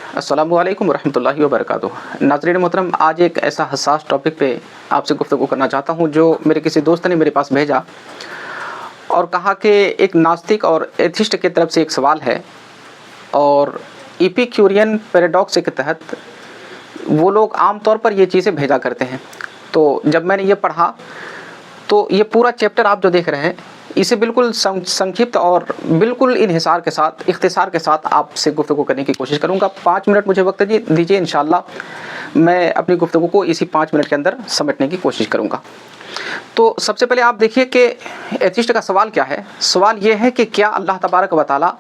अस्सलामु अलैकुम वरहमतुल्लाहि वबरकातुहू। नाज़रीन मोहतरम, आज एक ऐसा हसास टॉपिक पे आपसे गुफ्तगू करना चाहता हूँ जो मेरे किसी दोस्त ने मेरे पास भेजा और कहा कि एक नास्तिक और एथिस्ट की तरफ से एक सवाल है और इपिक्यूरियन पैराडॉक्स के तहत वो लोग आम तौर पर ये चीज़ें भेजा करते हैं। तो जब मैंने ये पढ़ा तो ये पूरा चैप्टर आप जो देख रहे हैं इसे बिल्कुल संक्षिप्त और बिल्कुल इन्हिसार के साथ, इख्तिसार के साथ आपसे गुफ्तगू करने की कोशिश करूँगा। 5 मिनट मुझे वक्त दीजिए, इंशाअल्लाह मैं अपनी गुफ्तगू को इसी 5 मिनट के अंदर समेटने की कोशिश करूँगा। तो सबसे पहले आप देखिए कि एथिस्ट का सवाल क्या है। सवाल ये है कि क्या अल्लाह तबारक व तआला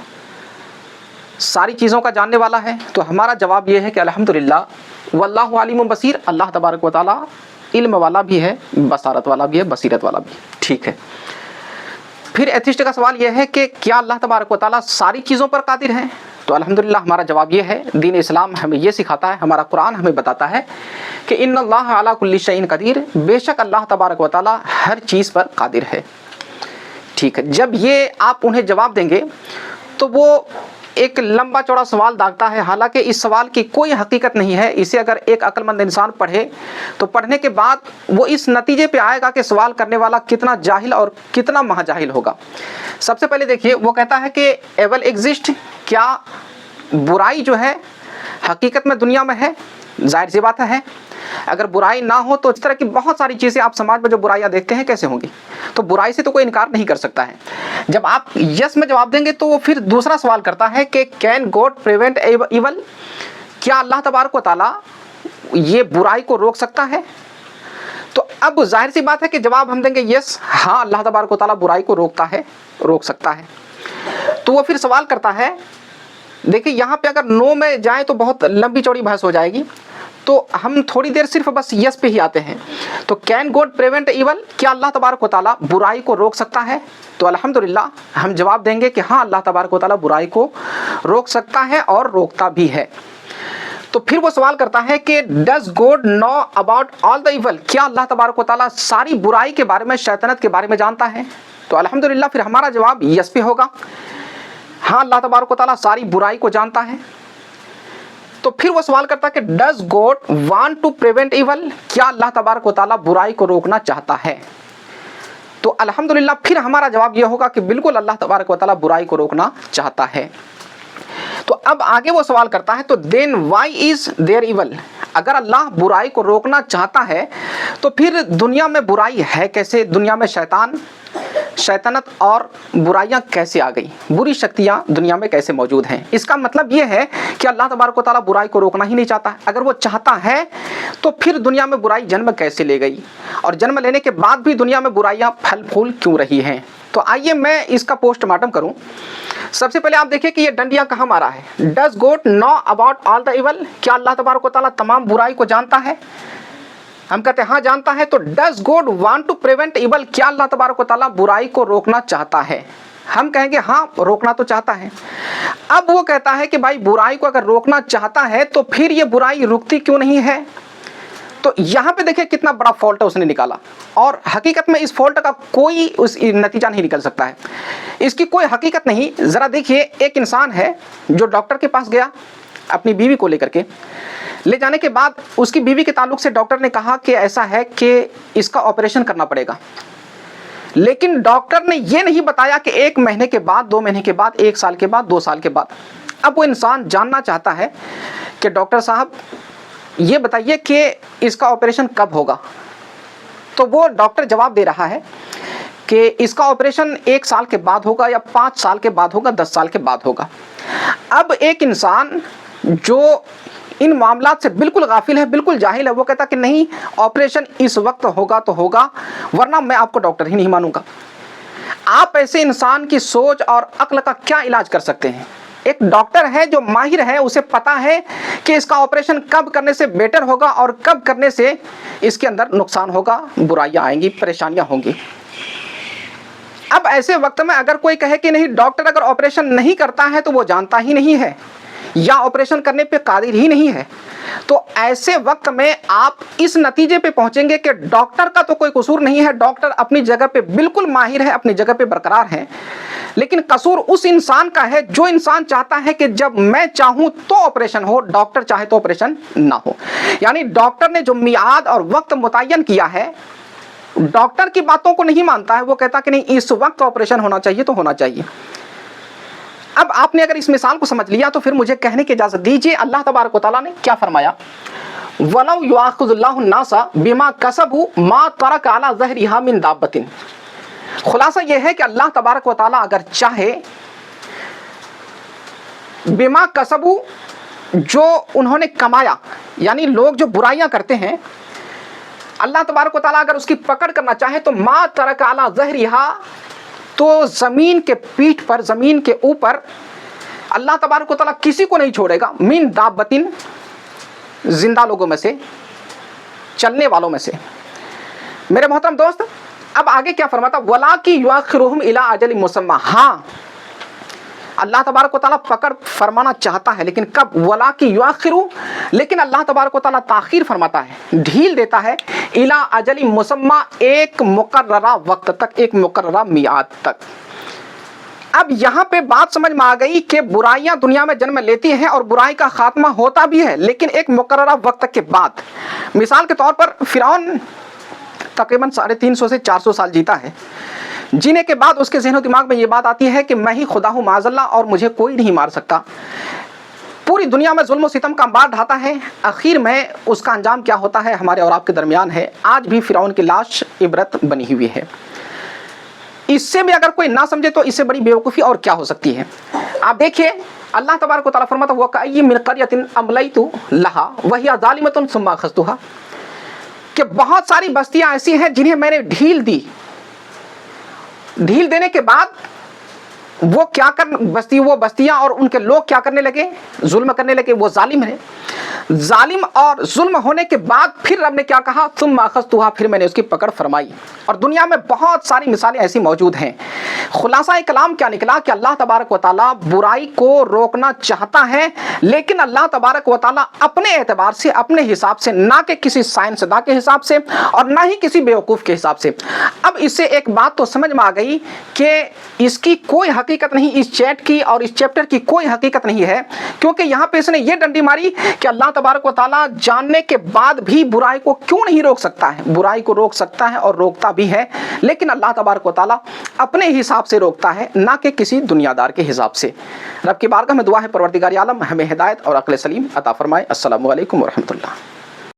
सारी चीज़ों का जानने वाला है? तो हमारा जवाब ये है कि अल्हम्दुलिल्लाह वल्लाहु अलीमुन बसीर, अल्लाह तबारक व तआला इल्म वाला भी है, बसारत वाला भी है, बसीरत वाला भी। ठीक है। फिर एथिस्ट का सवाल यह है कि क्या अल्लाह तबारक व तआला सारी चीज़ों पर कादिर है? तो अल्हम्दुलिल्लाह हमारा जवाब ये है, दीन इस्लाम हमें ये सिखाता है, हमारा कुरान हमें बताता है कि इन्नल्लाह अला कुल्ली शैइन कदीर, बेशक अल्लाह तबारक व तआला हर चीज़ पर कादिर है। ठीक है। जब ये आप उन्हें जवाब देंगे तो वो एक लंबा चौड़ा सवाल दागता है, हालांकि इस सवाल की कोई हकीकत नहीं है। इसे अगर एक अक्लमंद इंसान पढ़े तो पढ़ने के बाद वो इस नतीजे पे आएगा कि सवाल करने वाला कितना जाहिल और कितना महाजाहिल होगा। सबसे पहले देखिए, वो कहता है कि एवल एग्जिस्ट, क्या बुराई जो है हकीकत में दुनिया में है? जाहिर सी बात है। अगर बुराई ना हो तो इस तरह की बहुत सारी चीज़ें आप समाज में जो बुराइयां देखते हैं कैसे होंगी? तो बुराई से तो कोई इनकार नहीं कर सकता है। जब आप यस में जवाब देंगे तो वो फिर दूसरा सवाल करता है कि कैन गॉड प्रिवेंट इवल, क्या अल्लाह तबारक व तआला ये बुराई को रोक सकता है? तो अब जाहिर सी बात है कि जवाब हम देंगे यस, हाँ अल्लाह तबारक व तआला बुराई को रोकता है, रोक सकता है। तो वो फिर सवाल करता है, देखिए यहाँ पे अगर नो में जाए तो बहुत लंबी चौड़ी बहस हो जाएगी, तो हम थोड़ी देर सिर्फ बस यस पे ही आते हैं। तो कैन गॉड प्रिवेंट इवल, क्या अल्लाह तबारक व तआला बुराई को रोक सकता है? तो अल्हम्दुलिल्लाह हम जवाब देंगे कि हाँ अल्लाह तबारक व तआला बुराई को रोक सकता है और रोकता भी है। तो फिर वो सवाल करता है कि does God know about all the evil, क्या अल्लाह तबारक व तआला सारी बुराई के बारे में, शैतानत के बारे में जानता है? तो अल्हम्दुलिल्लाह फिर हमारा जवाब यस पे होगा, हाँ अल्लाह तबारक व तआला सारी बुराई को जानता है। तो फिर वो सवाल करता है कि does God want to prevent evil, क्या अल्लाह तबारक व तआला बुराई को रोकना चाहता है? तो अल्हम्दुलिल्लाह फिर हमारा जवाब यह होगा कि बिल्कुल अल्लाह तबारक व तआला बुराई को रोकना चाहता है। तो अब आगे वो सवाल करता है, तो then why is there evil, अगर अल्लाह बुराई को रोकना चाहता है तो फिर दुनिया में बुराई है कैसे? दुनिया में शैतानत और बुराइयां कैसे आ गई? बुरी शक्तियां दुनिया में कैसे मौजूद हैं? इसका मतलब ये है कि अल्लाह तबारक व तआला बुराई को रोकना ही नहीं चाहता। अगर वो चाहता है तो फिर दुनिया में बुराई जन्म कैसे ले गई, और जन्म लेने के बाद भी दुनिया में बुराइयां फल फूल क्यों रही हैं? तो आइए मैं इसका पोस्टमार्टम करूं। सबसे पहले आप देखिए कि ये डंडियां कहाँ मारा है। Does God know about all the evil, क्या अल्लाह तबारक व तआला तमाम बुराई को जानता है? हम कहते हैं हाँ जानता है। तो does God want to prevent evil, क्या अल्लाह तबारक व तआला बुराई को रोकना चाहता है? हम कहेंगे हाँ रोकना तो चाहता है। अब वो कहता है कि भाई बुराई को अगर रोकना चाहता है तो फिर ये बुराई रुकती क्यों नहीं है? तो यहाँ पे देखिए कितना बड़ा फॉल्ट है उसने निकाला, और हकीकत में इस फॉल्ट का कोई उस नतीजा नहीं निकल सकता है, इसकी कोई हकीकत नहीं। ज़रा देखिए, एक इंसान है जो डॉक्टर के पास गया अपनी बीवी को लेकर के, ले जाने के बाद उसकी बीवी के ताल्लुक से डॉक्टर ने कहा कि ऐसा है कि इसका ऑपरेशन करना पड़ेगा, लेकिन डॉक्टर ने ये नहीं बताया कि 1 महीने के बाद, 2 महीने के बाद, 1 साल के बाद, 2 साल के बाद। अब वो इंसान जानना चाहता है कि डॉक्टर साहब ये बताइए कि इसका ऑपरेशन कब होगा? तो वो डॉक्टर जवाब दे रहा है कि इसका ऑपरेशन 1 साल के बाद होगा, या 5 साल के बाद होगा, 10 साल के बाद होगा। अब एक इंसान जो इन मामलात से बिल्कुल गाफिल है, बिल्कुल जाहिल है, वो कहता कि नहीं ऑपरेशन इस वक्त होगा तो होगा, वरना मैं आपको डॉक्टर ही नहीं मानूंगा। आप ऐसे इंसान की सोच और अक्ल का क्या इलाज कर सकते हैं? एक डॉक्टर है जो माहिर है, उसे पता है कि इसका ऑपरेशन कब करने से बेटर होगा और कब करने से इसके अंदर नुकसान होगा, बुराइयां आएंगी, परेशानियां होंगी। अब ऐसे वक्त में अगर कोई कहे कि नहीं डॉक्टर अगर ऑपरेशन नहीं करता है तो वो जानता ही नहीं है या ऑपरेशन करने पे कादिर ही नहीं है, तो ऐसे वक्त में आप इस नतीजे पे पहुंचेंगे कि डॉक्टर का तो कोई कसूर नहीं है, डॉक्टर अपनी जगह पे बिल्कुल माहिर है, अपनी जगह पे बरकरार है, लेकिन कसूर उस इंसान का है जो इंसान चाहता है कि जब मैं चाहूं तो ऑपरेशन हो, डॉक्टर चाहे तो ऑपरेशन ना हो। यानी डॉक्टर ने जो मियाद और वक्त मुतय्यन किया है, डॉक्टर की बातों को नहीं मानता है, वो कहता कि नहीं इस वक्त ऑपरेशन होना चाहिए तो होना चाहिए। अब आपने अगर इस मिसाल को समझ लिया तो फिर मुझे कहने की इजाजत दीजिए अल्लाह तबारक व तआला ने क्या फरमाया, वलौ युआखिजुल्लाहु नासा बिमा कसबू मा तरक अला ज़हरिहा मिन दाब्बतिन। खुलासा यह है कि अल्लाह तबारक व तआला अगर चाहे, बिमा कसबू जो उन्होंने कमाया, यानी लोग जो बुराइयां करते हैं, अल्लाह तबारक व तआला अगर उसकी पकड़ करना चाहे तो मा तरक अला ज़हरिहा, तो ज़मीन के पीठ पर, ज़मीन के ऊपर अल्लाह तबारक व तआला किसी को नहीं छोड़ेगा, मिन दाब्बतिन जिंदा लोगों में से, चलने वालों में से। मेरे मोहतरम दोस्त, अब आगे क्या फरमाता, वला की युआखिरुहुम इला अजल मुसम्मा। हाँ, अल्लाह तबारक व तआला पकड़ फरमाना चाहता है, लेकिन कब, वला की युआखिरु, लेकिन अल्लाह तबारक व तआला ताखीर फरमाता है, ढील देता है, इला अजल मुसम्मा, एक मुकर्ररा वक्त तक, एक मुकर्ररा मियाद तक। अब यहाँ पे बात समझ में आ गई कि बुराइयां दुनिया में जन्म लेती हैं और बुराई का खात्मा होता भी है, लेकिन एक मुकर्ररा वक्त के बाद। मिसाल के तौर पर फिरौन तकरीबन 350 से 400 साल जीता है, जीने के बाद उसके ज़हन दिमाग में ये बात आती है कि मैं ही खुदा हूँ माज़अल्लाह और मुझे कोई नहीं मार सकता। पूरी दुनिया में जुल्म सितम का अंबार ढाता है, आखिर में उसका अंजाम क्या होता है हमारे और आपके दरमियान है। आज भी फिरौन की लाश इबरत बनी हुई है। इससे भी अगर कोई ना समझे तो इससे बड़ी बेवकूफ़ी और क्या हो सकती है। आप देखिए अल्लाह तबारक व तआला फरमाता, वकअय्यिम मिन क़रयतिन अमलैतु लहा वहिय ज़ालिमतुन सुम्मा अख़ज़्तुहा, कि बहुत सारी बस्तियां ऐसी हैं जिन्हें मैंने ढील दी, ढील देने के बाद वो क्या कर, वो बस्तियां और उनके लोग क्या करने लगे, जुल्म करने लगे। वो जालिम है, जालिम और जुल्म होने के बाद फिर रब ने क्या कहा, तुम अख़ज़्तुहा, फिर मैंने उसकी पकड़ फरमाई। और दुनिया में बहुत सारी मिसालें ऐसी मौजूद हैं। खुलासा कलाम क्या निकला कि अल्लाह तबारक व तआला बुराई को रोकना चाहता है, लेकिन अल्लाह तबारक व तआला अपने एतबार से, अपने हिसाब से, ना कि किसी साइंसदा के हिसाब से और ना ही किसी बेवकूफ़ के हिसाब से। अब इससे एक बात तो समझ में आ गई कि इसकी कोई हकीकत नहीं, इस चैट की और इस चैप्टर की कोई हकीकत नहीं है, क्योंकि यहाँ पे इसने ये डंडी मारी कि अल्लाह तबारक व तआला जानने के बाद भी बुराई को क्यों नहीं रोक सकता है। बुराई को रोक सकता है और रोकता भी है, लेकिन अल्लाह तबारक व तआला अपने हिसाब से रोकता है, ना कि किसी दुनियादार के हिसाब से। रब की बारगाह में दुआ है परवरदिगार आलम हमें हिदायत और अक्ल सलीम अता फरमाए। अस्सलामु अलैकुम व रहमतुल्लाह।